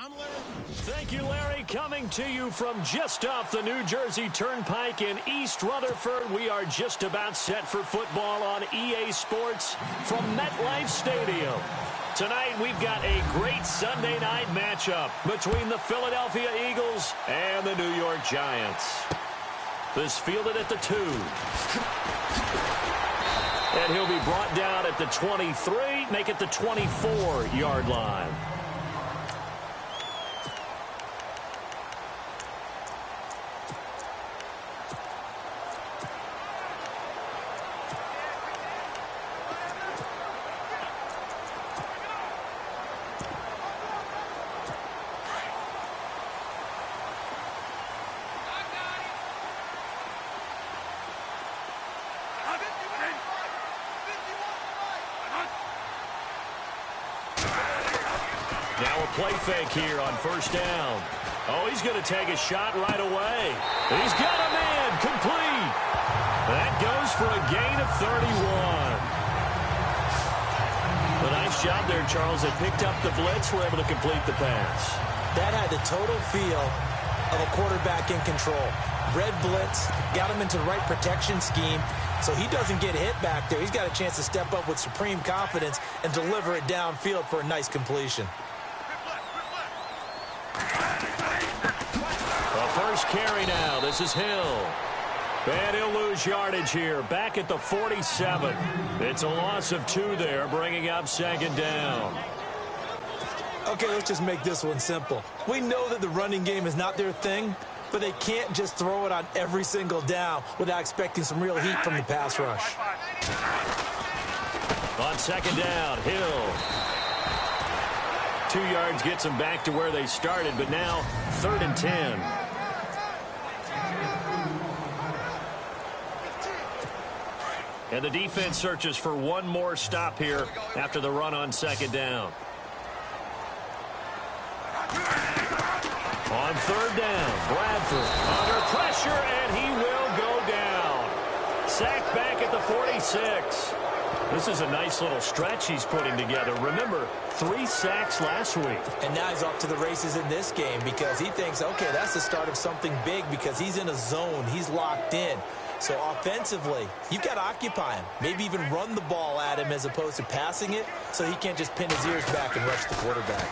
Thank you, Larry. Coming to you from just off the New Jersey Turnpike in East Rutherford, we are just about set for football on EA Sports from MetLife Stadium. Tonight, we've got a great Sunday night matchup between the Philadelphia Eagles and the New York Giants. This fielded at the 2. And he'll be brought down at the 23, make it the 24-yard line. Play fake here on first down. Oh, he's going to take a shot right away. He's got a man complete. That goes for a gain of 31. A nice job there, Charles. They picked up the blitz, were able to complete the pass. That had the total feel of a quarterback in control. Red blitz, got him into the right protection scheme, so he doesn't get hit back there. He's got a chance to step up with supreme confidence and deliver it downfield for a nice completion. First carry now. This is Hill. And he'll lose yardage here. Back at the 47. It's a loss of 2 there, bringing up second down. Okay, let's just make this one simple. We know that the running game is not their thing, but they can't just throw it on every single down without expecting some real heat from the pass rush. On second down, Hill. 2 yards gets them back to where they started, but now 3rd and 10. And the defense searches for one more stop here after the run on second down. On 3rd down, Bradford under pressure, and he will go down. Sacked back at the 46. This is a nice little stretch he's putting together. Remember, 3 sacks last week. And now he's off to the races in this game because he thinks, okay, that's the start of something big because he's in a zone. He's locked in. So offensively, you've got to occupy him. Maybe even run the ball at him as opposed to passing it so he can't just pin his ears back and rush the quarterback.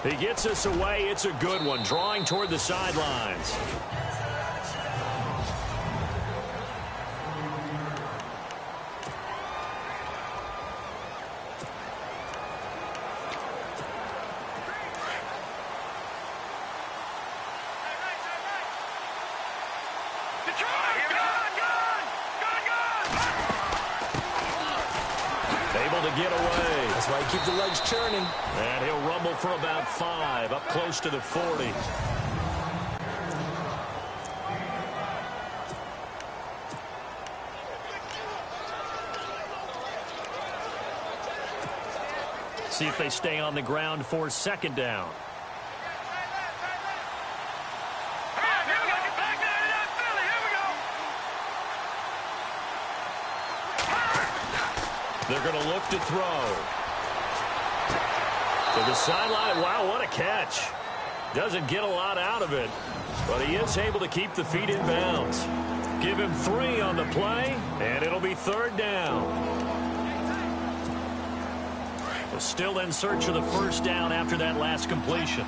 He gets us away. It's a good one. Drawing toward the sidelines. Get away. That's why you keep the legs churning. And he'll rumble for about 5, up close to the 40. See if they stay on the ground for second down. They're going to look to throw. To the sideline. Wow, what a catch. Doesn't get a lot out of it, but he is able to keep the feet in bounds. Give him 3 on the play, and it'll be 3rd down. We're still in search of the first down after that last completion.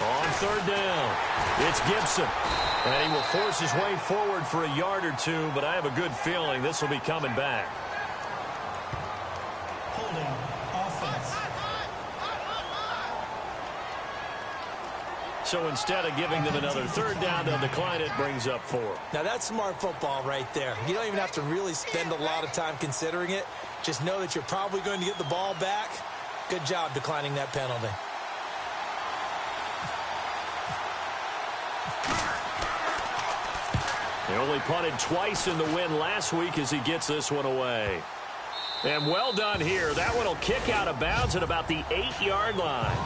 On 3rd down, it's Gibson. And he will force his way forward for a yard or 2, but I have a good feeling this will be coming back. Holding offense. So instead of giving them another 3rd down, they'll decline it, brings up 4. Now that's smart football right there. You don't even have to really spend a lot of time considering it. Just know that you're probably going to get the ball back. Good job declining that penalty. They only punted twice in the win last week as he gets this one away. And well done here. That one will kick out of bounds at about the 8-yard line.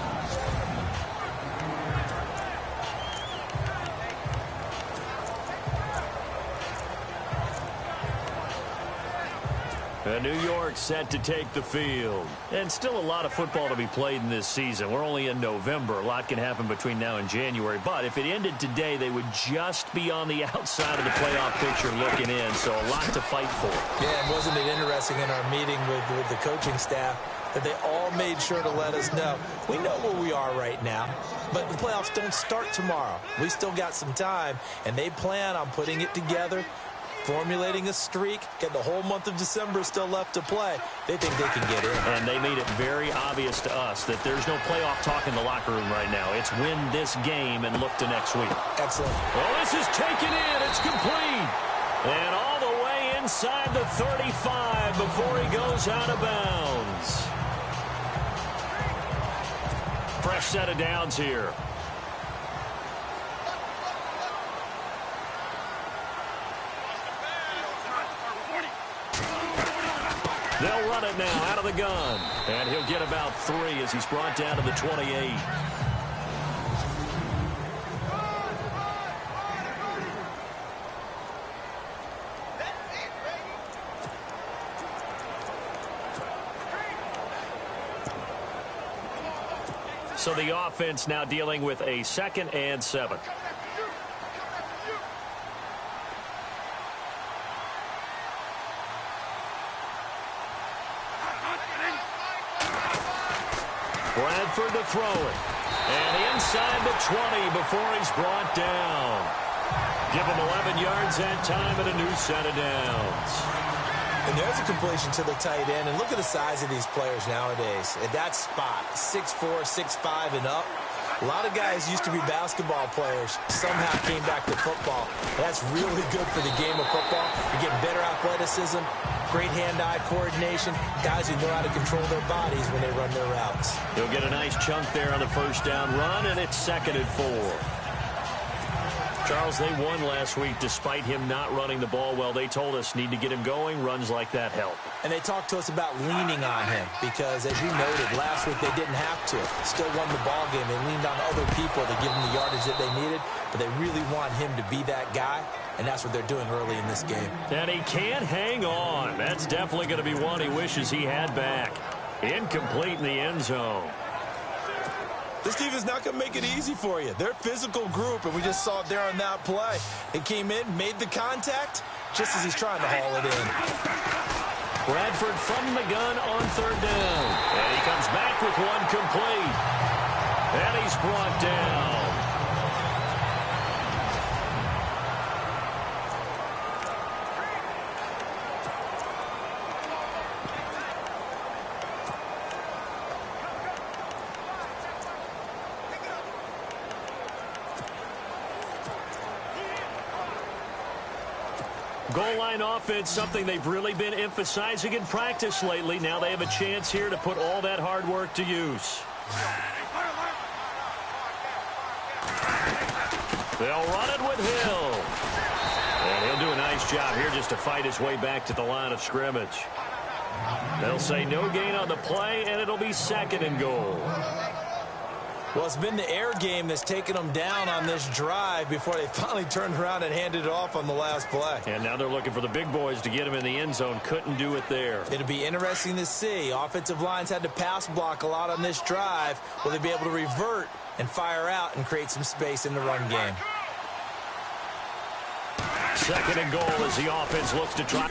And New York set to take the field. And still a lot of football to be played in this season. We're only in November. A lot can happen between now and January. But if it ended today, they would just be on the outside of the playoff picture looking in. So a lot to fight for. Yeah, and wasn't it interesting in our meeting with the coaching staff that they all made sure to let us know. We know where we are right now, but the playoffs don't start tomorrow. We still got some time, and they plan on putting it together, formulating a streak, getting the whole month of December still left to play. They think they can get in. And they made it very obvious to us that there's no playoff talk in the locker room right now. It's win this game and look to next week. Excellent. Well, this is taken in. It's complete. And all the way inside the 35 before he goes out of bounds. Fresh set of downs here. They'll run it now out of the gun. And he'll get about 3 as he's brought down to the 28. So the offense now dealing with a 2nd and 7. Bradford to throw it. And inside the 20 before he's brought down. Give him 11 yards that time and a new set of downs. And there's a completion to the tight end. And look at the size of these players nowadays. At that spot, 6'4", 6'5", and up. A lot of guys used to be basketball players, somehow came back to football. That's really good for the game of football. You're getting better athleticism, great hand-eye coordination, guys who know how to control their bodies when they run their routes. He'll get a nice chunk there on the first down run, and it's 2nd and 4. Charles, they won last week despite him not running the ball well. They told us need to get him going. Runs like that help. And they talked to us about leaning on him because, as you noted, last week they didn't have to. Still won the ball game. They leaned on other people to give them the yardage that they needed, but they really want him to be that guy, and that's what they're doing early in this game. And he can't hang on. That's definitely going to be one he wishes he had back. Incomplete in the end zone. This team is not going to make it easy for you. They're a physical group, and we just saw it there on that play. They came in, made the contact, just as he's trying to haul it in. Bradford from the gun on 3rd down. And he comes back with one complete. And he's brought down. Goal line offense, something they've really been emphasizing in practice lately. Now they have a chance here to put all that hard work to use. They'll run it with Hill. And he'll do a nice job here just to fight his way back to the line of scrimmage. They'll say no gain on the play, and it'll be 2nd and goal. Well, it's been the air game that's taken them down on this drive before they finally turned around and handed it off on the last play. And now they're looking for the big boys to get him in the end zone. Couldn't do it there. It'll be interesting to see. Offensive lines had to pass block a lot on this drive. Will they be able to revert and fire out and create some space in the run game? 2nd and goal as the offense looks to try.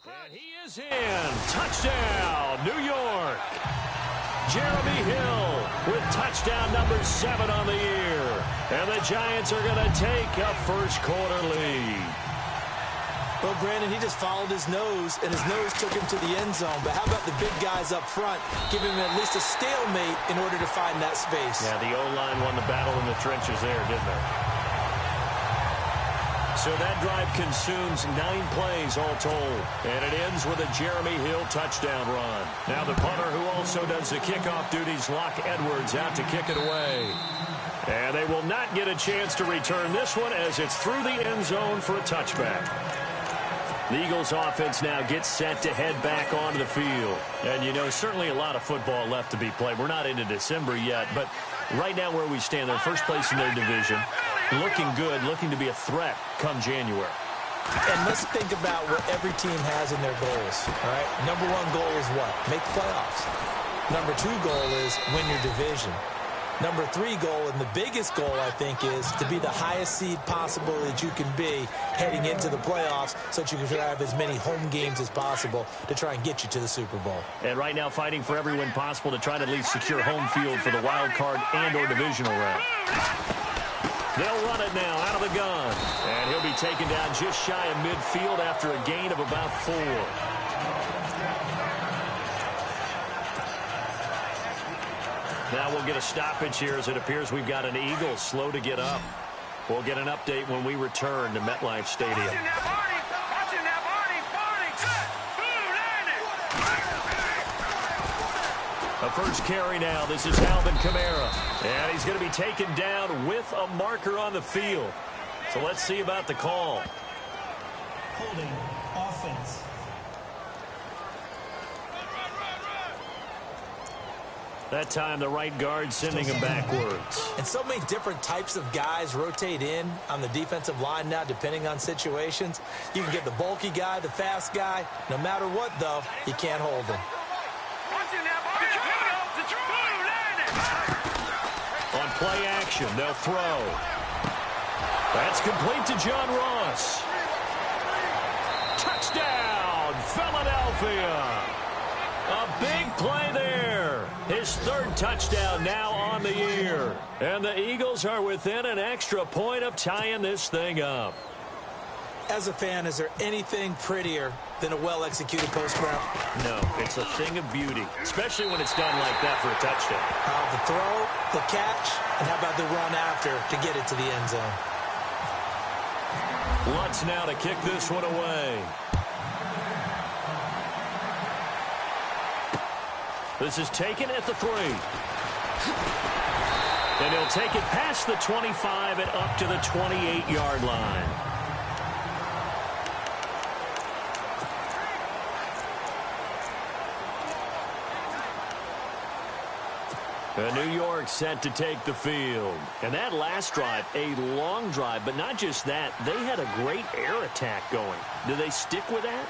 And he is in. Touchdown, New York. Jeremy Hill with touchdown number 7 on the year. And the Giants are going to take a first-quarter lead. Well, Brandon, he just followed his nose, and his nose took him to the end zone. But how about the big guys up front, giving him at least a stalemate in order to find that space? Yeah, the O-line won the battle in the trenches there, didn't they? So that drive consumes 9 plays all told. And it ends with a Jeremy Hill touchdown run. Now the punter who also does the kickoff duties, Locke Edwards, out to kick it away. And they will not get a chance to return this one as it's through the end zone for a touchback. The Eagles offense now gets set to head back onto the field. And, you know, certainly a lot of football left to be played. We're not into December yet, but right now where we stand, they're first place in their division. Looking good, looking to be a threat come January. And let's think about what every team has in their goals, all right? Number one goal is what? Make the playoffs. Number two goal is win your division. Number three goal, and the biggest goal, I think, is to be the highest seed possible that you can be heading into the playoffs so that you can have as many home games as possible to try and get you to the Super Bowl. And right now fighting for every win possible to try to at least secure home field for the wild card and or divisional round. They'll run it now out of the gun. And he'll be taken down just shy of midfield after a gain of about 4. Now we'll get a stoppage here as it appears we've got an Eagle slow to get up. We'll get an update when we return to MetLife Stadium. A first carry now. This is Alvin Kamara. And he's going to be taken down with a marker on the field. So let's see about the call. Holding offense. That time the right guard sending him backwards. And so many different types of guys rotate in on the defensive line now depending on situations. You can get the bulky guy, the fast guy. No matter what, though, you can't hold them. On play action, they'll throw. That's complete to John Ross. Touchdown, Philadelphia. A big play there. His third touchdown now on the year. And the Eagles are within an extra point of tying this thing up. As a fan, is there anything prettier than a well-executed post route? No, it's a thing of beauty, especially when it's done like that for a touchdown. The throw, the catch, and how about the run after to get it to the end zone? Lutz now to kick this one away. This is taken at the 3. And he'll take it past the 25 and up to the 28-yard line. New York set to take the field. And that last drive, a long drive, but not just that. They had a great air attack going. Do they stick with that?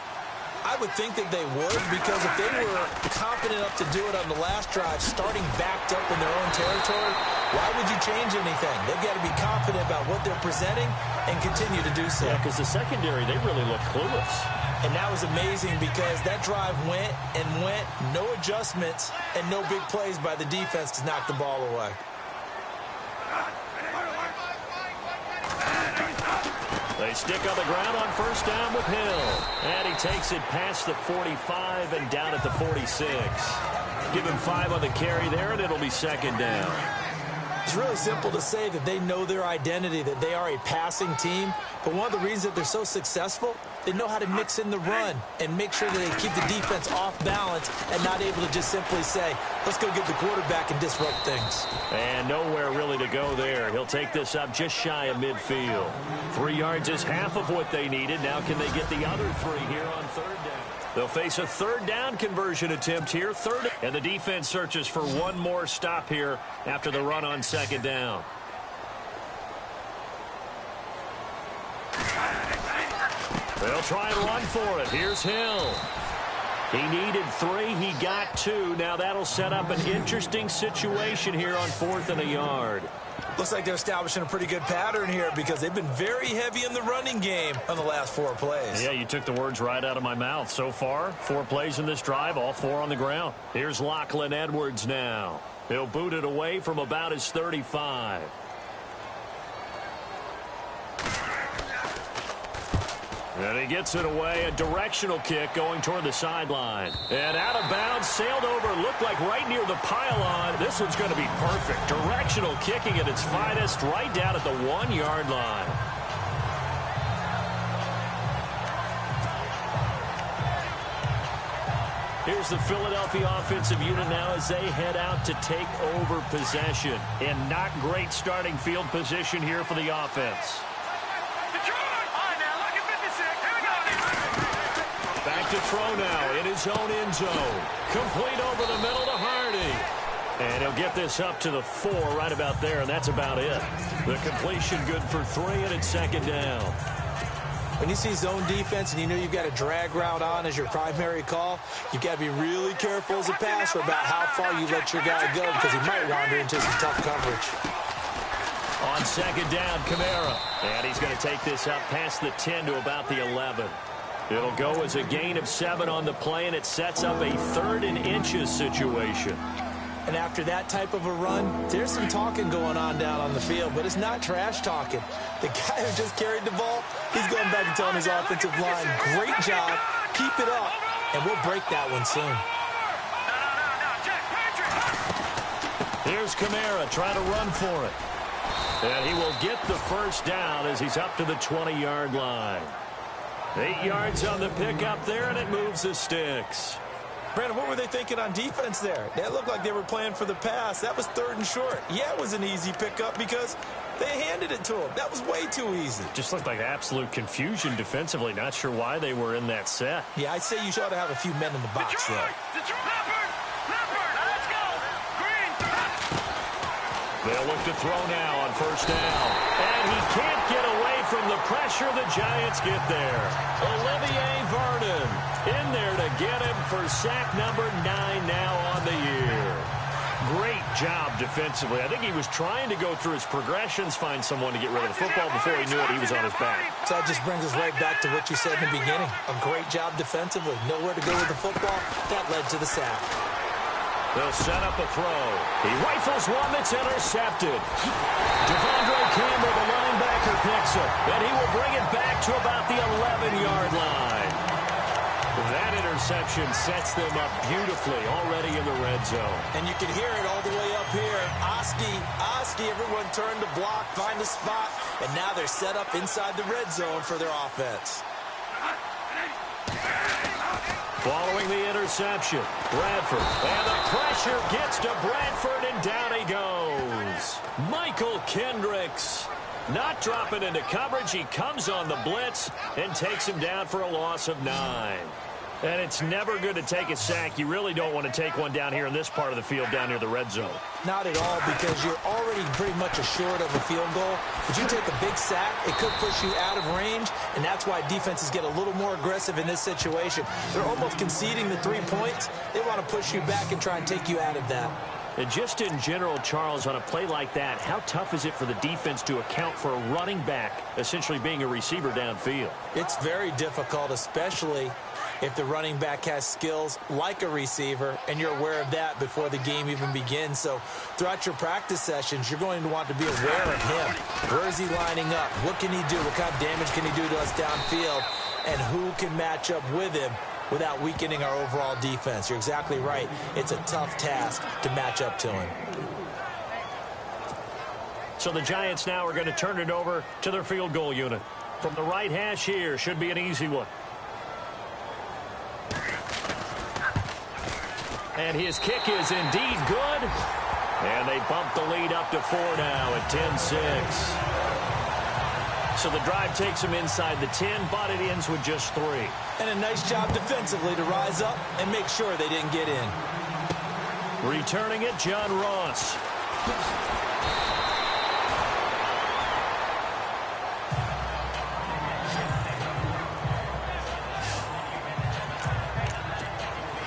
I would think that they would, because if they were confident enough to do it on the last drive, starting backed up in their own territory, why would you change anything? They've got to be confident about what they're presenting and continue to do so. Yeah, because the secondary, they really look clueless. And that was amazing because that drive went and went, no adjustments, and no big plays by the defense to knock the ball away. They stick on the ground on first down with Hill. And he takes it past the 45 and down at the 46. Give him 5 on the carry there, and it'll be second down. It's really simple to say that they know their identity, that they are a passing team. But one of the reasons that they're so successful, they know how to mix in the run and make sure that they keep the defense off balance and not able to just simply say, let's go get the quarterback and disrupt things. And nowhere really to go there. He'll take this up just shy of midfield. 3 yards is half of what they needed. Now can they get the other 3 here on third down? They'll face a third down conversion attempt here. And the defense searches for one more stop here after the run on second down. They'll try and run for it. Here's Hill. He needed 3. He got 2. Now that'll set up an interesting situation here on 4th and a yard. Looks like they're establishing a pretty good pattern here because they've been very heavy in the running game on the last 4 plays. Yeah, you took the words right out of my mouth. So far, 4 plays in this drive, all 4 on the ground. Here's Lachlan Edwards now. He'll boot it away from about his 35. And he gets it away, a directional kick going toward the sideline. And out of bounds, sailed over, looked like right near the pylon. This one's going to be perfect. Directional kicking at its finest, right down at the 1-yard line. Here's the Philadelphia offensive unit now as they head out to take over possession. And not great starting field position here for the offense. Back to throw now in his own end zone. Complete over the middle to Hardy. And he'll get this up to the 4 right about there, and that's about it. The completion good for 3, and it's second down. When you see zone defense and you know you've got a drag route on as your primary call, you've got to be really careful as a passer about how far you let your guy go because he might wander into some tough coverage. On second down, Kamara. And he's going to take this up past the 10 to about the 11. It'll go as a gain of 7 on the play, and it sets up a 3rd and inches situation. And after that type of a run, there's some talking going on down on the field, but it's not trash talking. The guy who just carried the ball, he's going back and telling his offensive line, great job, keep it up, and we'll break that one soon. Here's Kamara trying to run for it. And he will get the first down as he's up to the 20-yard line. 8 yards on the pickup there, and it moves the sticks. Brandon, what were they thinking on defense there? That looked like they were playing for the pass. That was 3rd and short. Yeah, it was an easy pickup because they handed it to him. That was way too easy. Just looked like absolute confusion defensively. Not sure why they were in that set. Yeah, I'd say you ought to have a few men in the box there. They'll look to throw now on first down. And he can't get away from the pressure. The Giants get there. Olivier Vernon in there to get him for sack number 9 now on the year. Great job defensively. I think he was trying to go through his progressions, find someone to get rid of the football before he knew it. He was on his back. So that just brings us right back to what you said in the beginning. A great job defensively. Nowhere to go with the football. That led to the sack. They'll set up a throw. He rifles one that's intercepted. Devondre Campbell, the linebacker, picks it. And he will bring it back to about the 11-yard line. That interception sets them up beautifully already in the red zone. And you can hear it all the way up here. Oski, everyone turned to block, find a spot, and now they're set up inside the red zone for their offense. Following the interception, Bradford, and the pressure gets to Bradford, and down he goes. Michael Kendricks not dropping into coverage. He comes on the blitz and takes him down for a loss of 9. And it's never good to take a sack. You really don't want to take one down here in this part of the field down near the red zone. Not at all, because you're already pretty much assured of a field goal. But you take a big sack, it could push you out of range, and that's why defenses get a little more aggressive in this situation. They're almost conceding the 3 points. They want to push you back and try and take you out of that. And just in general, Charles, on a play like that, how tough is it for the defense to account for a running back essentially being a receiver downfield? It's very difficult, especially if the running back has skills like a receiver, and you're aware of that before the game even begins. So throughout your practice sessions, you're going to want to be aware of him. Where is he lining up? What can he do? What kind of damage can he do to us downfield? And who can match up with him without weakening our overall defense? You're exactly right. It's a tough task to match up to him. So the Giants now are going to turn it over to their field goal unit. From the right hash here, should be an easy one. And his kick is indeed good. And they bump the lead up to 4 now at 10-6. So the drive takes them inside the 10, but it ends with just 3. And a nice job defensively to rise up and make sure they didn't get in. Returning it, John Ross.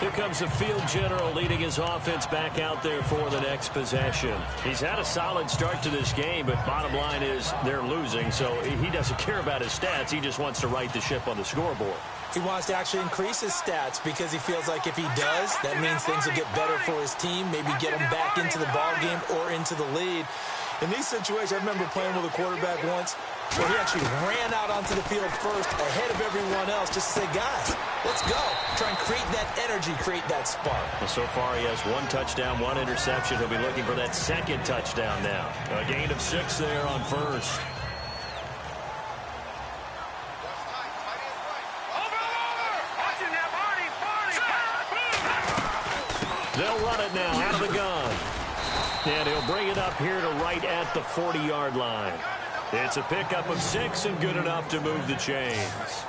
Here comes the field general leading his offense back out there for the next possession. He's had a solid start to this game, but bottom line is they're losing, so he doesn't care about his stats. He just wants to right the ship on the scoreboard. He wants to actually increase his stats because he feels like if he does, that means things will get better for his team, maybe get him back into the ball game or into the lead. In these situations, I remember playing with a quarterback once where he actually ran out onto the field first ahead of everyone else just to say, guys, let's go. Try and create that energy, create that spark. Well, so far he has 1 touchdown, 1 interception. He'll be looking for that second touchdown now. A gain of 6 there on first. They'll run it now out of the gun. And he'll bring it up here to right at the 40-yard line. It's a pickup of 6 and good enough to move the chains.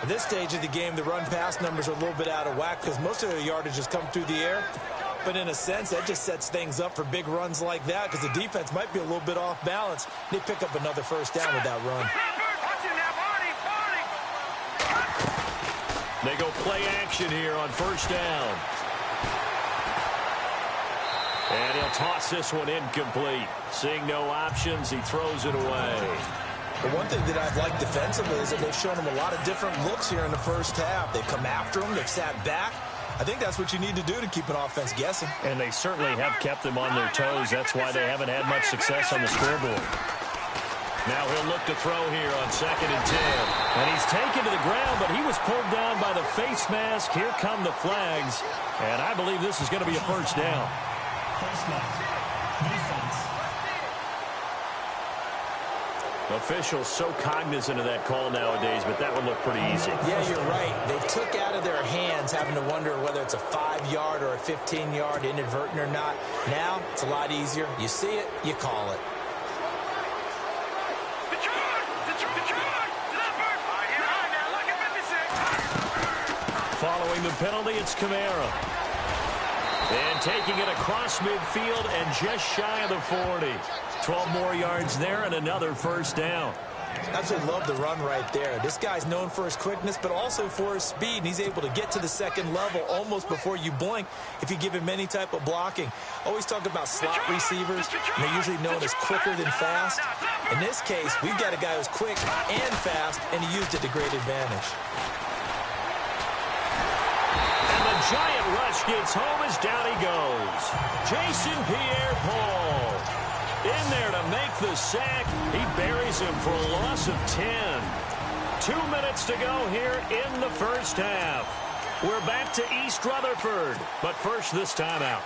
At this stage of the game, the run-pass numbers are a little bit out of whack because most of their yardage has come through the air. But in a sense, that just sets things up for big runs like that because the defense might be a little bit off balance. They pick up another first down with that run. Play action here on first down. And he'll toss this one incomplete. Seeing no options, he throws it away. The one thing that I've liked defensively is that they've shown him a lot of different looks here in the first half. They've come after him. They've sat back. I think that's what you need to do to keep an offense guessing. And they certainly have kept them on their toes. That's why they haven't had much success on the scoreboard. Now he'll look to throw here on 2nd and 10. And he's taken to the ground, but he was pulled down by the face mask. Here come the flags. And I believe this is going to be a first down. First down. Defense. Officials so cognizant of that call nowadays, but that would look pretty easy. Yeah, you're right. They took out of their hands having to wonder whether it's a 5-yard or a 15-yard inadvertent or not. Now, it's a lot easier. You see it, you call it. Following the penalty, it's Kamara. And taking it across midfield and just shy of the 40. 12 more yards there and another first down. Absolutely love the run right there. This guy's known for his quickness, but also for his speed. And he's able to get to the second level almost before you blink if you give him any type of blocking. Always talk about slot receivers, and they're usually known as quicker than fast. In this case, we've got a guy who's quick and fast, and he used it to great advantage. And the giant rush gets home as down he goes. Jason Pierre-Paul in there to make the sack. He buries him for a loss of 10. 2 minutes to go here in the first half. We're back to East Rutherford, but first this timeout.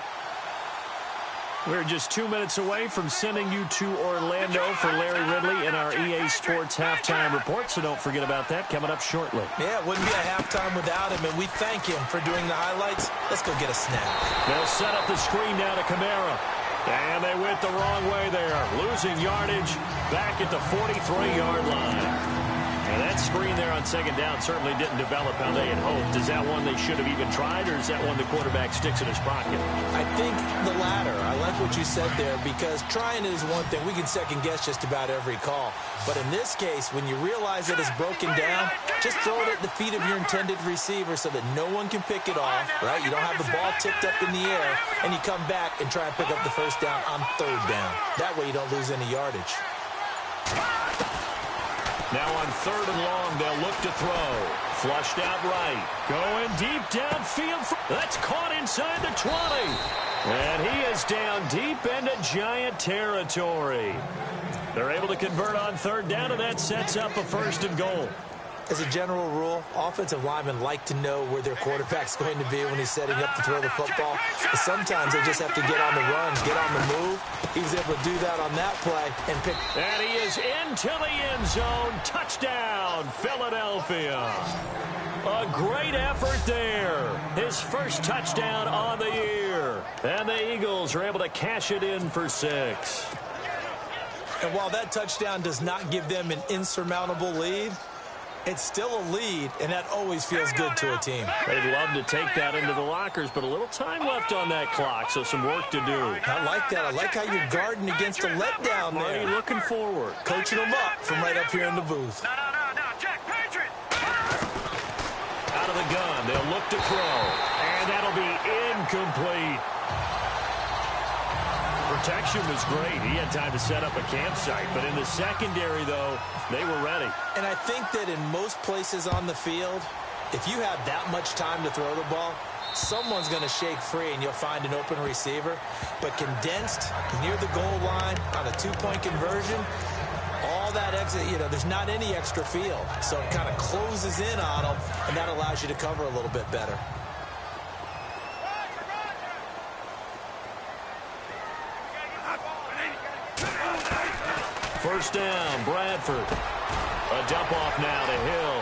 We're just 2 minutes away from sending you to Orlando for Larry Ridley in our EA Sports Halftime Report, so don't forget about that coming up shortly. Yeah, it wouldn't be a halftime without him, and we thank him for doing the highlights. Let's go get a snap. They'll set up the screen now to Kamara. And they went the wrong way there, losing yardage back at the 43-yard line. And that screen there on 2nd down certainly didn't develop how they had hoped. Is that one they should have even tried, or is that one the quarterback sticks in his pocket? I think the latter. I like what you said there, because trying is one thing. We can second-guess just about every call. But in this case, when you realize that it's broken down, just throw it at the feet of your intended receiver so that no one can pick it off, right? You don't have the ball tipped up in the air, and you come back and try and pick up the first down on 3rd down. That way you don't lose any yardage. Now on 3rd and long, they'll look to throw. Flushed out right. Going deep downfield. That's caught inside the 20. And he is down deep into Giant territory. They're able to convert on 3rd down, and that sets up a 1st and goal. As a general rule, offensive linemen like to know where their quarterback's going to be when he's setting up to throw the football. But sometimes they just have to get on the run, get on the move. He was able to do that on that play and pick. And he is into the end zone. Touchdown, Philadelphia. A great effort there. His first touchdown on the year. And the Eagles are able to cash it in for 6. And while that touchdown does not give them an insurmountable lead, it's still a lead, and that always feels good to a team. They'd love to take that into the lockers, but a little time left on that clock, so some work to do. I like that. I like how you're guarding against a letdown there. Marty looking forward. Coaching them up from right up here in the booth. No, Jack Patriot. Out of the gun, they'll look to throw, and that'll be incomplete. Protection was great. He had time to set up a campsite. But in the secondary, though, they were ready. And I think that in most places on the field, if you have that much time to throw the ball, someone's going to shake free and you'll find an open receiver. But condensed near the goal line on a 2-point conversion, all that exit, there's not any extra field. So it kind of closes in on them, and that allows you to cover a little bit better. First down, Bradford. A dump off now to Hill.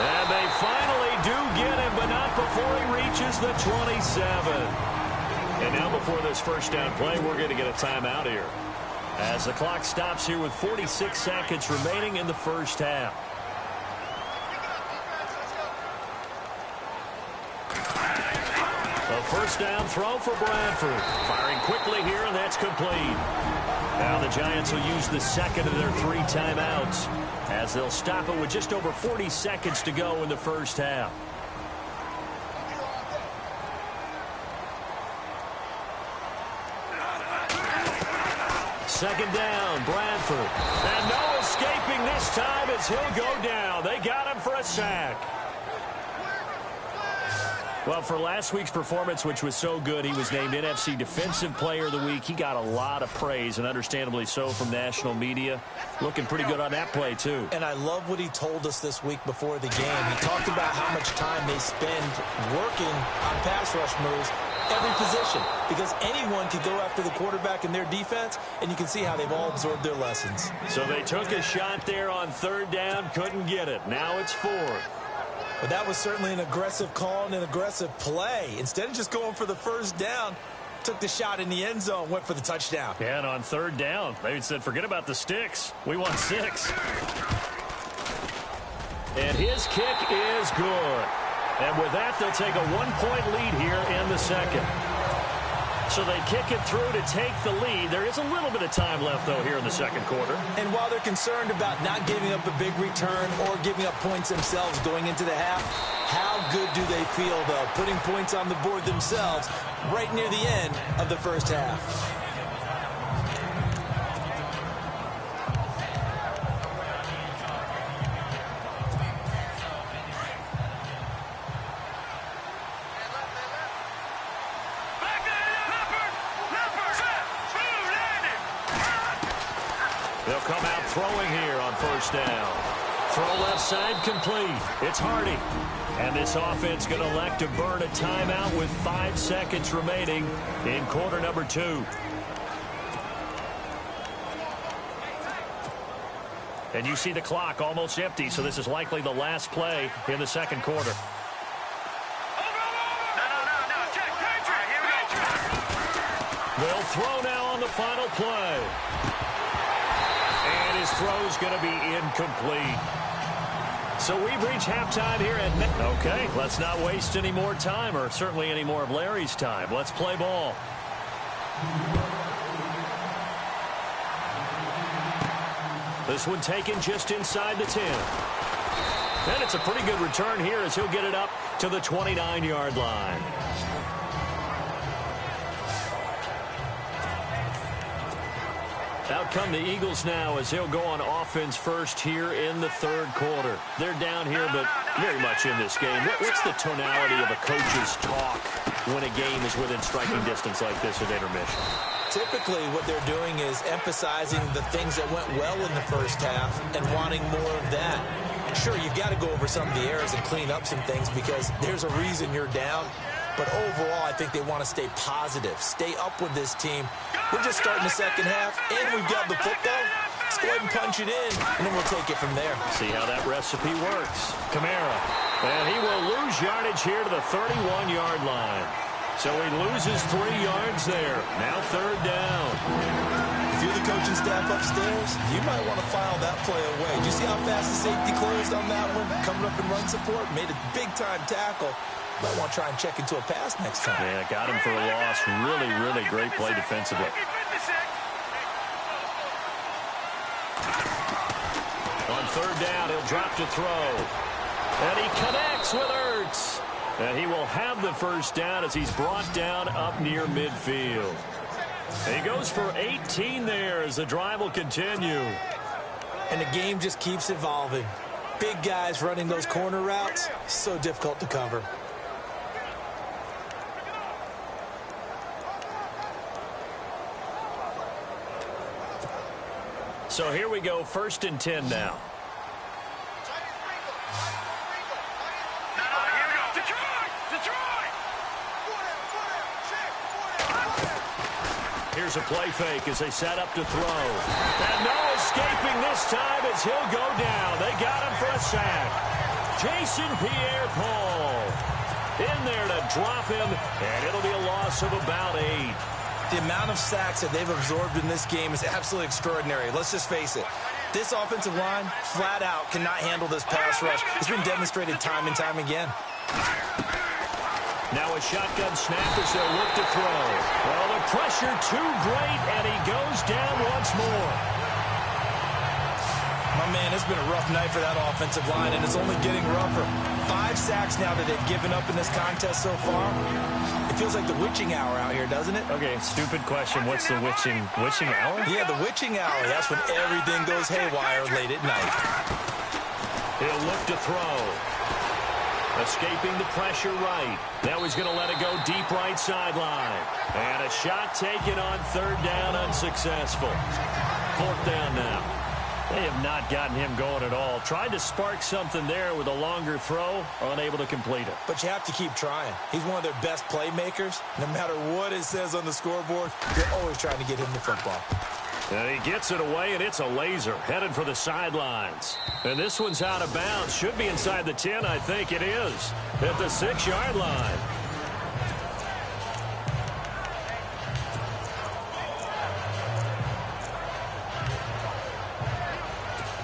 And they finally do get him, but not before he reaches the 27. And now before this first down play, we're going to get a timeout here, as the clock stops here with 46 seconds remaining in the first half. A first down throw for Bradford. Firing quickly here, and that's complete. Now the Giants will use the second of their 3 timeouts as they'll stop it with just over 40 seconds to go in the first half. Second down, Bradford. And no escaping this time as he'll go down. They got him for a sack. Well, for last week's performance, which was so good, he was named NFC Defensive Player of the Week. He got a lot of praise, and understandably so, from national media. Looking pretty good on that play, too. And I love what he told us this week before the game. He talked about how much time they spend working on pass rush moves, every position, because anyone could go after the quarterback in their defense, and you can see how they've all absorbed their lessons. So they took a shot there on third down, couldn't get it. Now it's fourth. But that was certainly an aggressive call and an aggressive play. Instead of just going for the first down, took the shot in the end zone, went for the touchdown. Yeah, and on third down, they said, forget about the sticks. We want 6. And his kick is good. And with that, they'll take a 1-point lead here in the second. So they kick it through to take the lead. There is a little bit of time left, though, here in the second quarter. And while they're concerned about not giving up a big return or giving up points themselves going into the half, how good do they feel, though, putting points on the board themselves right near the end of the first half? They'll come out throwing here on first down. Throw left side complete. It's Hardy. And this offense going to elect to burn a timeout with 5 seconds remaining in quarter number 2. And you see the clock almost empty, so this is likely the last play in the second quarter. They'll throw now on the final play. And his throw's going to be incomplete. So we've reached halftime here at Met. Okay, let's not waste any more time, or certainly any more of Larry's time. Let's play ball. This one taken just inside the 10. And it's a pretty good return here as he'll get it up to the 29-yard line. Out come the Eagles now as he'll go on offense first here in the third quarter. They're down here, but very much in this game. What's the tonality of a coach's talk when a game is within striking distance like this at intermission? Typically, what they're doing is emphasizing the things that went well in the first half and wanting more of that. Sure, you've got to go over some of the errors and clean up some things because there's a reason you're down. But overall, I think they want to stay positive, stay up with this team. We're just starting the second half, and we've got the football. Let's go ahead and punch it in, and then we'll take it from there. See how that recipe works. Kamara, and he will lose yardage here to the 31-yard line. So he loses 3 yards there. Now third down. If you're the coaching staff upstairs, you might want to file that play away. Do you see how fast the safety closed on that one? Coming up in run support, made a big-time tackle. Might want to try and check into a pass next time. Yeah, got him for a loss. Really, really great play defensively. On third down, he'll drop to throw. And he connects with Ertz. And he will have the first down as he's brought down up near midfield. And he goes for 18 there as the drive will continue. And the game just keeps evolving. Big guys running those corner routes, so difficult to cover. So here we go, 1st and 10 now. Here's a play fake as they set up to throw. And no escaping this time as he'll go down. They got him for a sack. Jason Pierre-Paul in there to drop him, and it'll be a loss of about 8. The amount of sacks that they've absorbed in this game is absolutely extraordinary. Let's just face it. This offensive line, flat out, cannot handle this pass rush. It's been demonstrated time and time again. Now a shotgun snap as they'll look to throw. Well, the pressure too great, and he goes down once more. My man, it's been a rough night for that offensive line, and it's only getting rougher. 5 sacks now that they've given up in this contest so far. It feels like the witching hour out here, doesn't it? Okay, stupid question. What's the witching hour? Yeah, the witching hour. That's when everything goes haywire late at night. He'll look to throw. Escaping the pressure right. Now he's going to let it go deep right sideline. And a shot taken on 3rd down, unsuccessful. 4th down now. They have not gotten him going at all. Tried to spark something there with a longer throw, unable to complete it. But you have to keep trying. He's one of their best playmakers. No matter what it says on the scoreboard, you're always trying to get him the football. And he gets it away, and it's a laser headed for the sidelines. And this one's out of bounds. Should be inside the 10, I think it is. At the 6-yard line.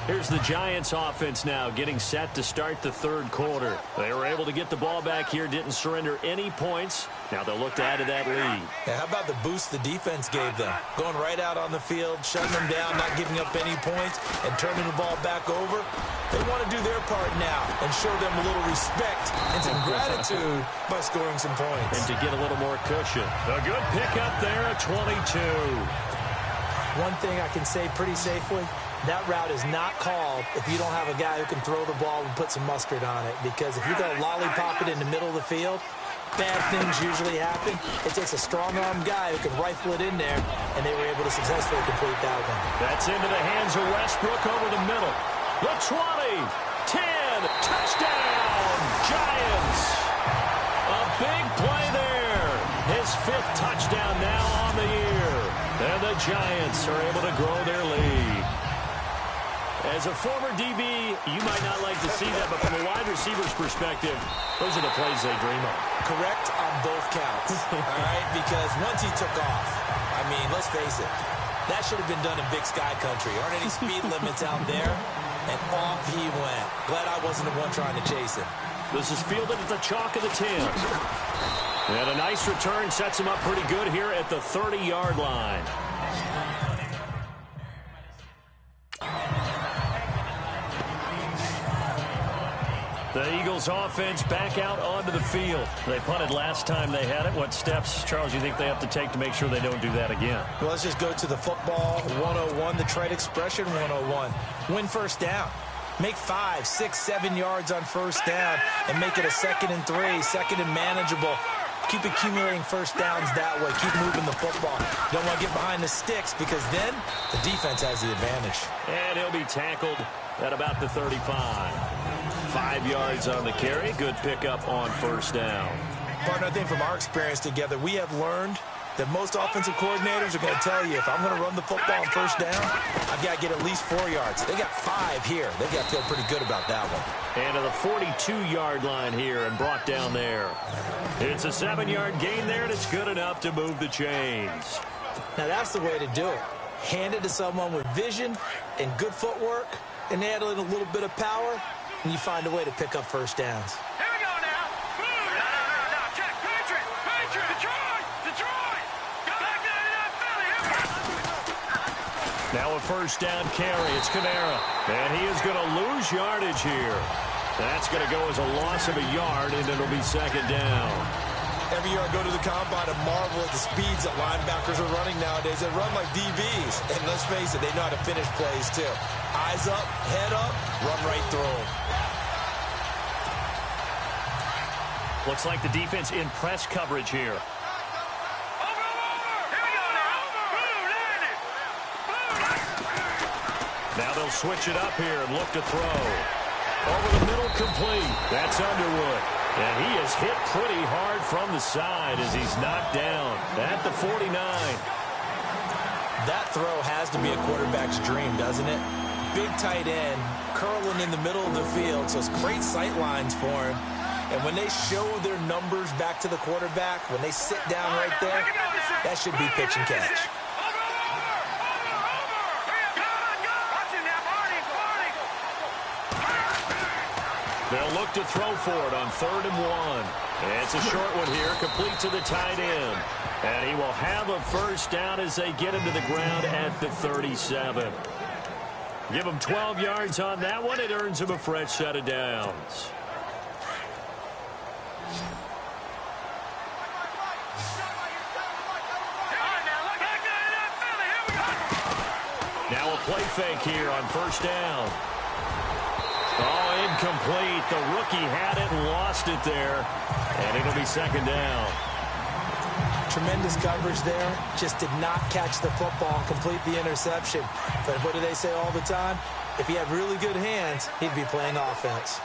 Here's the Giants offense now getting set to start the 3rd quarter. They were able to get the ball back here, didn't surrender any points. Now they'll look to add to that lead. Yeah, how about the boost the defense gave them? Going right out on the field, shutting them down, not giving up any points, and turning the ball back over. They want to do their part now and show them a little respect and some gratitude by scoring some points. And to get a little more cushion. A good pickup there at 22. One thing I can say pretty safely, that route is not called if you don't have a guy who can throw the ball and put some mustard on it. Because if you go lollipop it in the middle of the field, bad things usually happen. It takes a strong-arm guy who can rifle it in there, and they were able to successfully complete that one. That's into the hands of Westbrook over the middle. The 20, 10, touchdown, Giants. A big play there. His 5th touchdown now on the year. And the Giants are able to grow their lead. As a former DB, you might not like to see that, but from a wide receiver's perspective, those are the plays they dream of. Correct on both counts, all right? Because once he took off, I mean, let's face it, that should have been done in Big Sky Country. Aren't any speed limits out there? And off he went. Glad I wasn't the one trying to chase him. This is fielded at the chalk of the 10. And a nice return sets him up pretty good here at the 30-yard line. The Eagles offense back out onto the field. They punted last time they had it. What steps, Charles, you think they have to take to make sure they don't do that again? Well, let's just go to the football 101, the trade expression 101. Win 1st down. Make 5, 6, 7 yards on 1st down and make it a 2nd and 3, 2nd and manageable. Keep accumulating 1st downs that way. Keep moving the football. Don't want to get behind the sticks because then the defense has the advantage. And he'll be tackled at about the 35. 5 yards on the carry. Good pickup on 1st down. Partner, I think from our experience together, we have learned that most offensive coordinators are going to tell you, if I'm going to run the football on 1st down, I've got to get at least 4 yards. They got 5 here. They've got to feel pretty good about that one. And to the 42-yard line here and brought down there. It's a 7-yard gain there, and it's good enough to move the chains. Now, that's the way to do it. Hand it to someone with vision and good footwork and add in a little bit of power, and you find a way to pick up 1st downs. Here we go now. No. Check. Patriot. Detroit. Go back to Philly. Now a 1st down carry. It's Kamara. And he is going to lose yardage here. That's going to go as a loss of a yard, and it'll be 2nd down. Every year I go to the combine and marvel at the speeds that linebackers are running nowadays. They run like DBs. And let's face it, they know how to finish plays too. Eyes up, head up, run right through them. Looks like the defense in press coverage here. Over. Here we go now. Now they'll switch it up here and look to throw. Over the middle, complete. That's Underwood. And he is hit pretty hard from the side as he's knocked down at the 49. That throw has to be a quarterback's dream, doesn't it? Big tight end, curling in the middle of the field, so it's great sight lines for him. And when they show their numbers back to the quarterback, when they sit down right there, that should be pitch and catch. They'll look to throw for it on 3rd and 1. It's a short one here, complete to the tight end. And he will have a first down as they get him to the ground at the 37. Give him 12 yards on that one. It earns him a fresh set of downs. Now a play fake here on first down. Oh, incomplete. The rookie had it and lost it there. And it'll be second down. Tremendous coverage there. Just did not catch the football and complete the interception. But what do they say all the time? If he had really good hands, he'd be playing offense.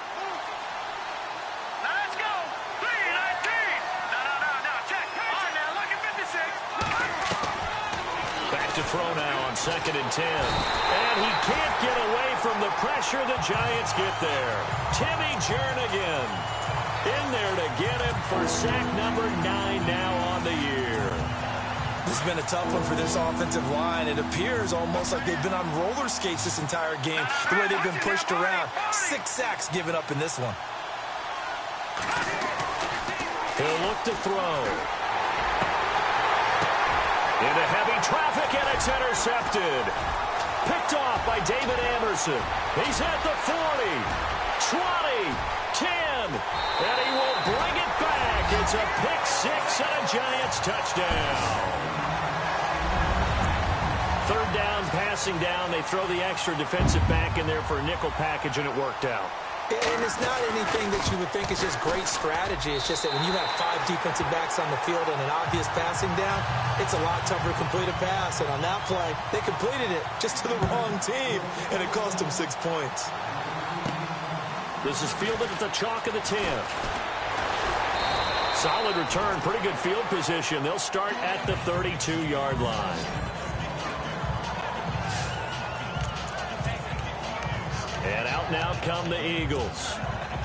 Now let's go. 3-19. No. Check. All right, now look at 56. Back to throw now on 2nd and 10. And he can't get away from the pressure. The Giants get there. Timmy Jernigan in there to get him for sack number 9 now on the year. This has been a tough one for this offensive line. It appears almost like they've been on roller skates this entire game, the way they've been pushed around. 6 sacks given up in this one. He'll look to throw. Into heavy traffic, and it's intercepted. Picked off by David Anderson. He's at the 40, 20, 10, and he will bring it back. It's a pick 6 and a Giants touchdown. 3rd down, passing down. They throw the extra defensive back in there for a nickel package, and it worked out. And it's not anything that you would think is just great strategy. It's just that when you have 5 defensive backs on the field and an obvious passing down, it's a lot tougher to complete a pass. And on that play, they completed it just to the wrong team, and it cost them 6 points. This is fielded at the chalk of the 10. Solid return, pretty good field position. They'll start at the 32-yard line. And out now come the Eagles.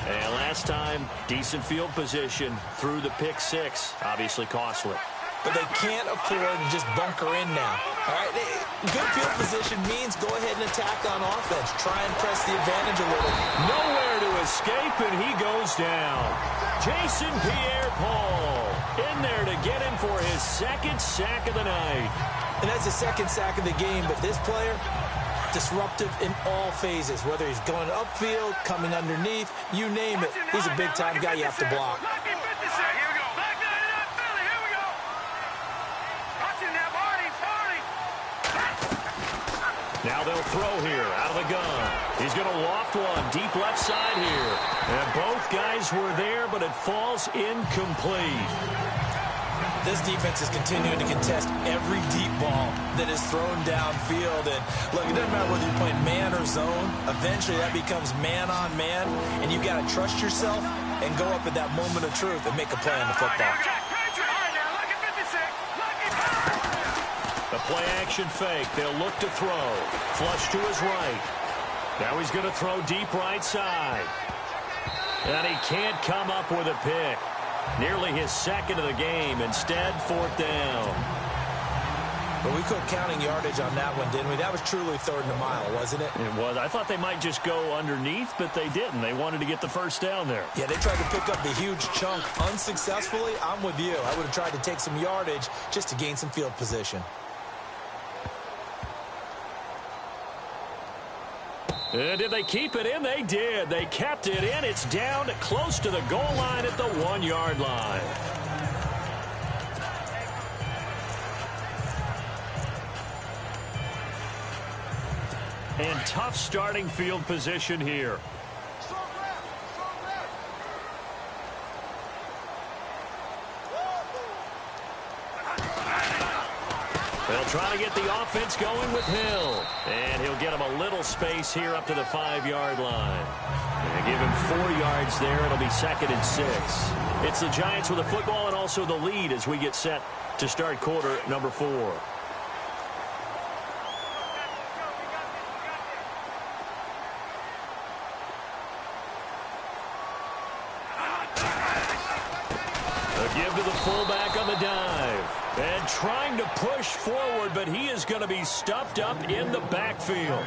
And last time, decent field position through the pick 6. Obviously costly. But they can't afford to just bunker in now. All right, good field position means go ahead and attack on offense. Try and press the advantage a little. Nowhere to escape, and he goes down. Jason Pierre-Paul in there to get him for his 2nd sack of the night. And that's the 2nd sack of the game, but this player, disruptive in all phases, whether he's going upfield, coming underneath, you name it. He's a big-time guy you have to block. Here we go. Back nine it up, Philly. Here we go. Watch him now, Barney. Now they'll throw here out of the gun. He's going to loft one deep left side here. And both guys were there, but it falls incomplete. This defense is continuing to contest every deep ball that is thrown downfield. And look, it doesn't matter whether you're playing man or zone. Eventually, that becomes man on man, and you've got to trust yourself and go up at that moment of truth and make a play on the football. The play action fake. They'll look to throw. Flush to his right. Now he's going to throw deep right side. And he can't come up with a pick. Nearly his 2nd of the game. Instead, 4th down. But we quit counting yardage on that one, didn't we? That was truly 3rd and a mile, wasn't it? It was. I thought they might just go underneath, but they didn't. They wanted to get the first down there. Yeah, they tried to pick up the huge chunk unsuccessfully. I'm with you. I would have tried to take some yardage just to gain some field position. Did they keep it in? They did. They kept it in. It's down close to the goal line at the 1-yard line. And tough starting field position here. They'll try to get the offense going with Hill. And he'll get him a little space here up to the 5-yard line. And give him 4 yards there. It'll be 2nd and 6. It's the Giants with the football and also the lead as we get set to start quarter number 4. A give to the fullback on the dive. And trying to push forward, but he is going to be stuffed up in the backfield.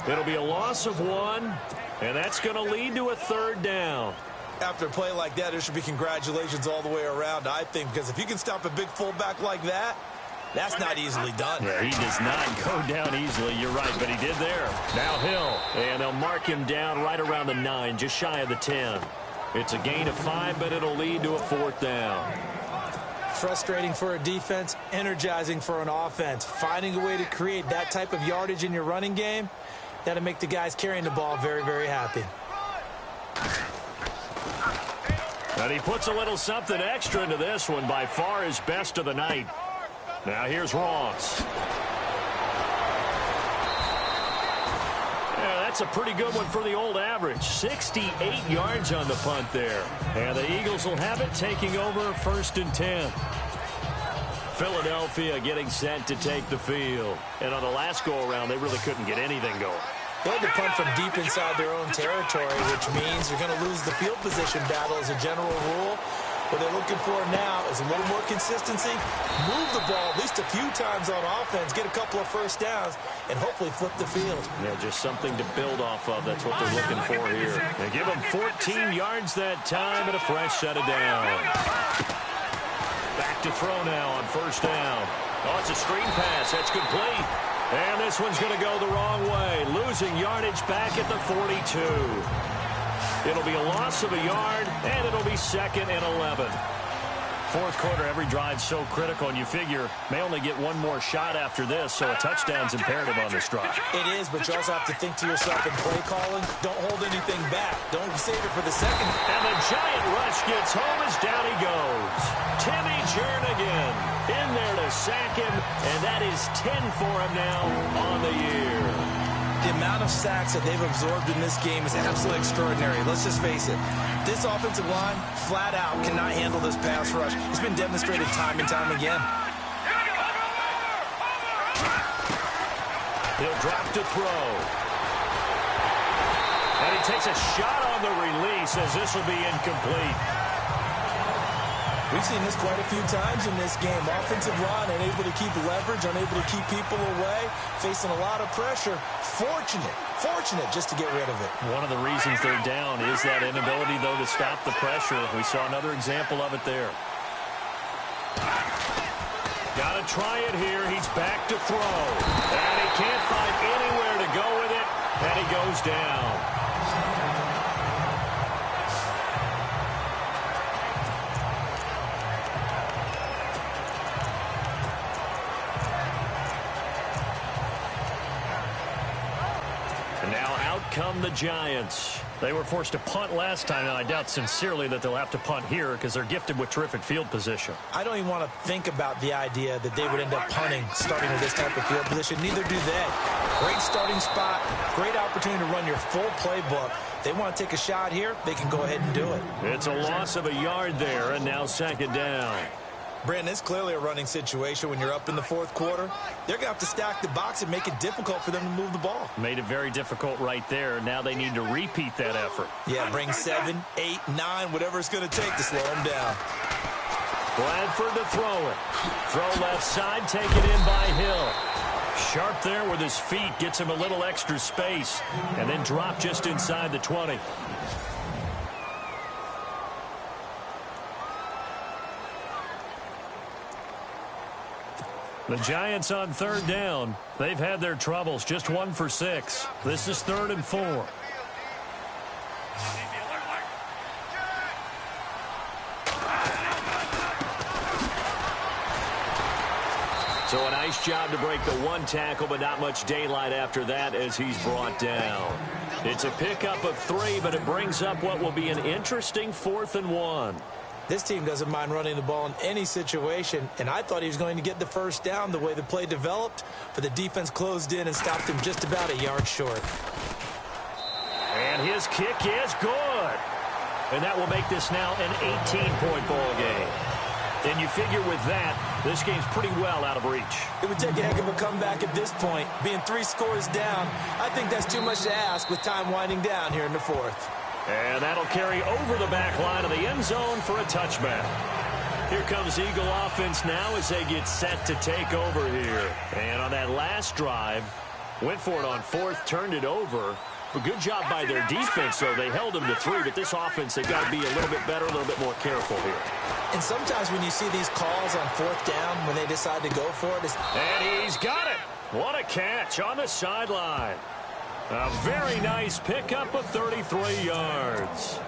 It'll be a loss of 1, and that's going to lead to a 3rd down. After a play like that, there should be congratulations all the way around, I think, because if you can stop a big fullback like that, that's not easily done. Yeah, he does not go down easily. You're right, but he did there. Now Hill, and they'll mark him down right around the 9, just shy of the 10. It's a gain of 5, but it'll lead to a 4th down. Frustrating for a defense, energizing for an offense. Finding a way to create that type of yardage in your running game, that'll make the guys carrying the ball very, very happy. And he puts a little something extra into this one, by far his best of the night. Now here's Ross. Yeah, that's a pretty good one for the old average. 68 yards on the punt there. And the Eagles will have it, taking over 1st and 10. Philadelphia getting set to take the field. And on the last go-around, they really couldn't get anything going. They had to punt from deep inside their own territory, which means you're going to lose the field position battle as a general rule. What they're looking for now is a little more consistency, move the ball at least a few times on offense, get a couple of first downs, and hopefully flip the field. Yeah, just something to build off of. That's what they're looking for here. They give them 14 yards that time and a fresh set of downs. Back to throw now on 1st down. Oh, it's a screen pass. That's complete. And this one's going to go the wrong way. Losing yardage back at the 42. It'll be a loss of a yard, and it'll be 2nd and 11. 4th quarter, every drive so critical, and you figure may only get one more shot after this, so a touchdown's imperative on this drive. It is, but you also have to think to yourself in play calling, don't hold anything back. Don't save it for the second. And the giant rush gets home as down he goes. Timmy Jernigan in there to sack him, and that is 10 for him now on the year. The amount of sacks that they've absorbed in this game is absolutely extraordinary. Let's just face it. This offensive line, flat out, cannot handle this pass rush. It's been demonstrated time and time again. He'll drop to throw. And he takes a shot on the release as this will be incomplete. We've seen this quite a few times in this game. Offensive line unable to keep leverage, unable to keep people away, facing a lot of pressure. Fortunate just to get rid of it. One of the reasons they're down is that inability, though, to stop the pressure. We saw another example of it there. Got to try it here. He's back to throw. And he can't find anywhere to go with it. And he goes down. Come the Giants. They were forced to punt last time, and I doubt sincerely that they'll have to punt here because they're gifted with terrific field position. I don't even want to think about the idea that they would end up punting starting with this type of field position. Neither do they. Great starting spot, great opportunity to run your full playbook. They want to take a shot here, they can go ahead and do it. It's a loss of a yard there, and now 2nd down. Brandon, it's clearly a running situation when you're up in the 4th quarter. They're going to have to stack the box and make it difficult for them to move the ball. Made it very difficult right there. Now they need to repeat that effort. Yeah, bring 7, 8, 9, whatever it's going to take to slow them down. Bradford to throw it. Throw left side, taken in by Hill. Sharp there with his feet, gets him a little extra space, and then drop just inside the 20. The Giants on 3rd down. They've had their troubles. Just 1 for 6. This is 3rd and 4. So a nice job to break the 1 tackle, but not much daylight after that as he's brought down. It's a pickup of 3, but it brings up what will be an interesting 4th and 1. This team doesn't mind running the ball in any situation, and I thought he was going to get the first down the way the play developed, but the defense closed in and stopped him just about a yard short. And his kick is good. And that will make this now an 18-point ball game. And you figure with that, this game's pretty well out of reach. It would take a heck of a comeback at this point. Being 3 scores down, I think that's too much to ask with time winding down here in the 4th. And that'll carry over the back line of the end zone for a touchback. Here comes Eagle offense now as they get set to take over here. And on that last drive, went for it on 4th, turned it over. Well, good job by their defense, though. They held them to 3, but this offense, they've got to be a little bit better, a little bit more careful here. And sometimes when you see these calls on 4th down, when they decide to go for it, and he's got it. What a catch on the sideline. A very nice pickup of 33 yards.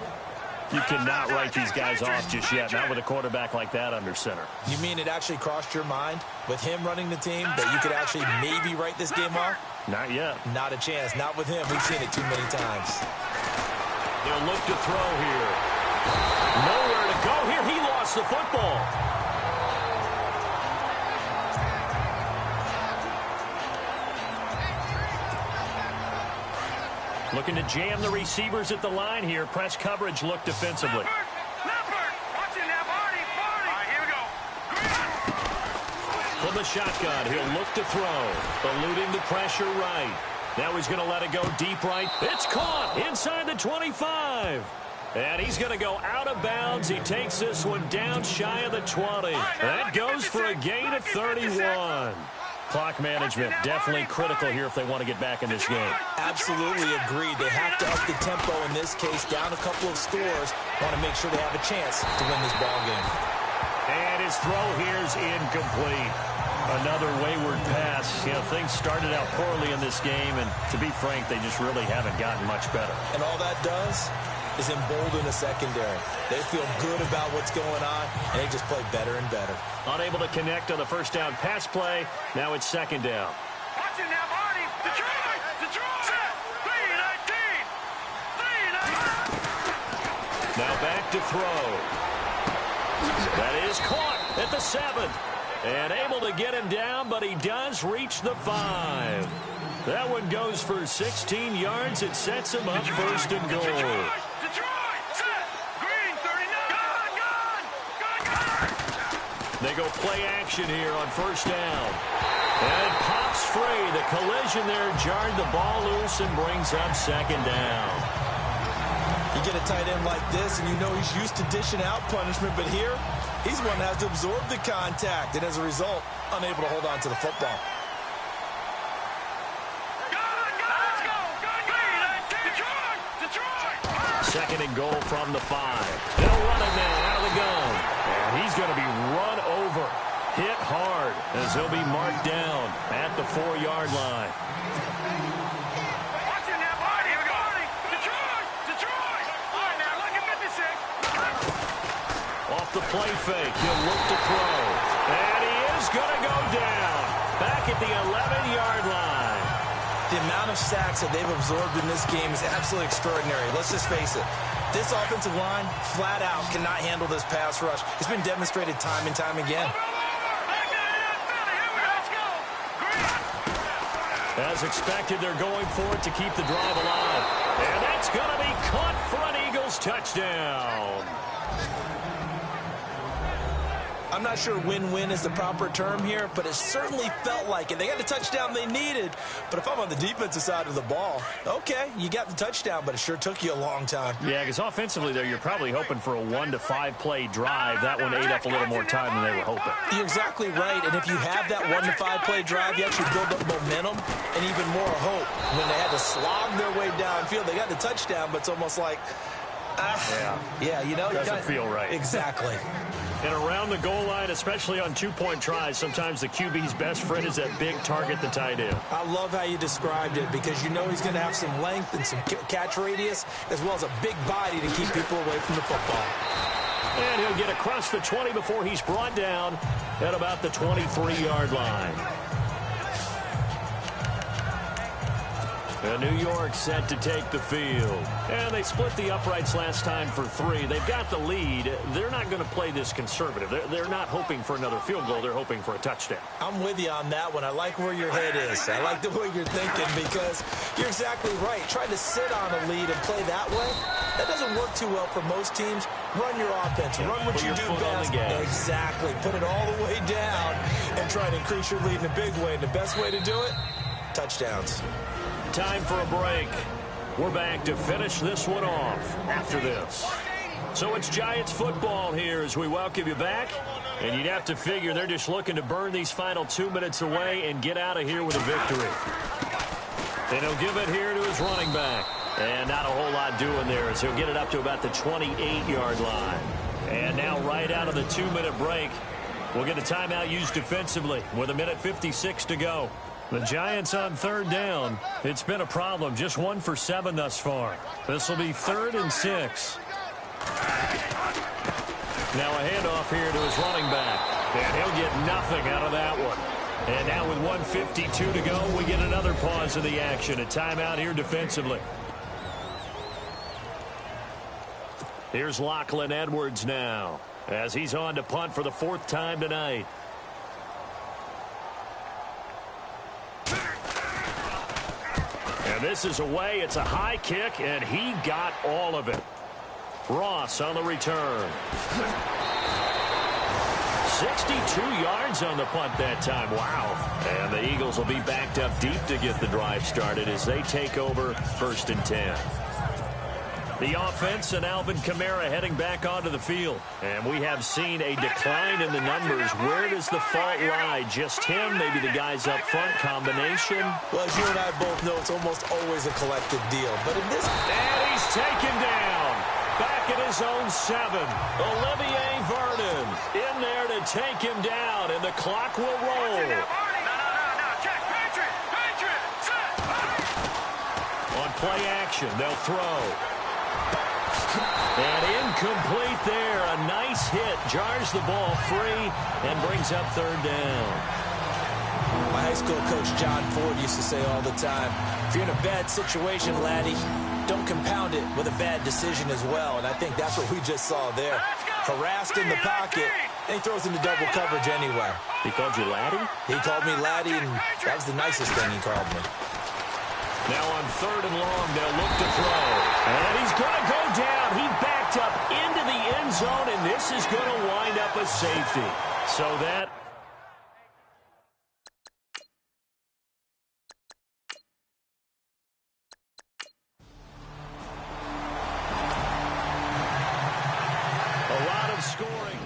You cannot write these guys off just yet, not with a quarterback like that under center. You mean it actually crossed your mind with him running the team that you could actually maybe write this game off? Not yet. Not a chance. Not with him. We've seen it too many times. They'll look to throw here. Nowhere to go here. He lost the football. Looking to jam the receivers at the line here. Press coverage look defensively. From the shotgun, he'll look to throw. Eluding the pressure right. Now he's going to let it go deep right. It's caught inside the 25. And he's going to go out of bounds. He takes this one down shy of the 20. That goes for a gain of 31. Clock management definitely critical here if they want to get back in this game. Absolutely agreed. They have to up the tempo in this case, down a couple of scores. Want to make sure they have a chance to win this ball game. And his throw here is incomplete. Another wayward pass. You know, things started out poorly in this game, and to be frank, they just really haven't gotten much better. And all that does is embolden the secondary. They feel good about what's going on, and they just play better and better. Unable to connect on the first down pass play. Now it's second down. Watching now, Marty. Detroit. Set. 3-19. Now back to throw. That is caught at the 7. And able to get him down, but he does reach the 5. That one goes for 16 yards. It sets him up first and goal. Detroit. Set. Green. 39. They go play action here on first down. And it pops free. The collision there jarred the ball loose and brings up second down. You get a tight end like this, and you know he's used to dishing out punishment, but here, he's one that has to absorb the contact, and as a result, unable to hold on to the football. Second and goal from the 5. They'll run it now out of the gun. And he's going to be run over. Hit hard as he'll be marked down at the 4-yard line. Off the play fake, he'll look to throw. And he is going to go down. Back at the 11-yard line. The amount of sacks that they've absorbed in this game is absolutely extraordinary. Let's just face it. This offensive line, flat out, cannot handle this pass rush. It's been demonstrated time and time again. As expected, they're going for it to keep the drive alive. And that's going to be caught for an Eagles touchdown. I'm not sure win-win is the proper term here, but it certainly felt like it. They got the touchdown they needed. But if I'm on the defensive side of the ball, okay, you got the touchdown, but it sure took you a long time. Yeah, because offensively there, you're probably hoping for a 1 to 5 play drive. That one ate up a little more time than they were hoping. You're exactly right, and if you have that 1 to 5 play drive, you actually build up momentum and even more hope. When they had to slog their way downfield, they got the touchdown, but it's almost like, yeah, you know. Doesn't feel right. Exactly. And around the goal line, especially on two-point tries, sometimes the QB's best friend is that big target, the tight end. I love how you described it because you know he's going to have some length and some catch radius as well as a big body to keep people away from the football. And he'll get across the 20 before he's brought down at about the 23-yard line. And New York set to take the field. And they split the uprights last time for 3. They've got the lead. They're not going to play this conservative. They're not hoping for another field goal. They're hoping for a touchdown. I'm with you on that one. I like where your head is. I like the way you're thinking because you're exactly right. Trying to sit on a lead and play that way, that doesn't work too well for most teams. Run your offense. Run what you do best. Exactly. Put it all the way down and try to increase your lead in a big way. And the best way to do it, touchdowns. Time for a break. We're back to finish this one off after this. So it's Giants football here as we welcome you back. And you'd have to figure they're just looking to burn these final 2 minutes away and get out of here with a victory. And he'll give it here to his running back. And not a whole lot doing there as he'll get it up to about the 28-yard line. And now right out of the 2-minute break, we'll get a timeout used defensively with 1:56 to go. The Giants on 3rd down. It's been a problem. Just 1 for 7 thus far. This will be 3rd and 6. Now a handoff here to his running back. And he'll get nothing out of that one. And now with 1:52 to go, we get another pause of the action. A timeout here defensively. Here's Lachlan Edwards now as he's on to punt for the 4th time tonight. And this is away. It's a high kick, and he got all of it. Ross on the return. 62 yards on the punt that time. Wow. And the Eagles will be backed up deep to get the drive started as they take over 1st and 10. The offense and Alvin Kamara heading back onto the field. And we have seen a decline in the numbers. Where does the fault lie? Just him, maybe the guys up front, combination? Well, as you and I both know, it's almost always a collective deal. But in this... And he's taken down. Back at his own 7. Olivier Vernon in there to take him down, and the clock will roll. No. Check. Patriot. Set. On play action, they'll throw. And incomplete there. A nice hit. Jars the ball free and brings up 3rd down. My high school coach, John Ford, used to say all the time, if you're in a bad situation, laddie, don't compound it with a bad decision as well. And I think that's what we just saw there. Harassed in the pocket, and he throws into double coverage anyway. He called you laddie? He called me laddie, and that was the nicest thing he called me. Now on 3rd and long, they'll look to throw. And he's going to go down. He backed up into the end zone, and this is going to wind up a safety. So that... a lot of scoring.